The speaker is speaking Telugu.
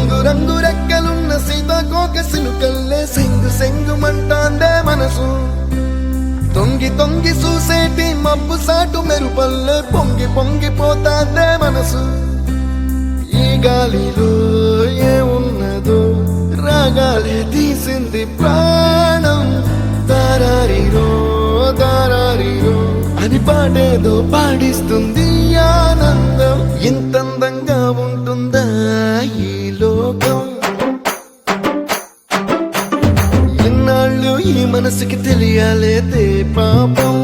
రంగు రంగు రెక్కలున్న సీతాకోక సిలుకల్లే సెంగు సెంగుమంటాందే మనసు తొంగి తొంగి చూసేటి మబ్బు సాటు మెరుపల్లే పొంగి పొంగిపోతాందే మనసు ఈ గాలిలో ఏమున్నదో రాగాలే తీసింది ప్రాణం దారారిరో దారారిరో అని పాడేదో పాడిస్తుంది ఆనందం ఇంతందంగా ఉంటుందా ఈ లోకం ఎన్నాళ్ళు ఈ మనసుకి తెలియాలేదే పాపం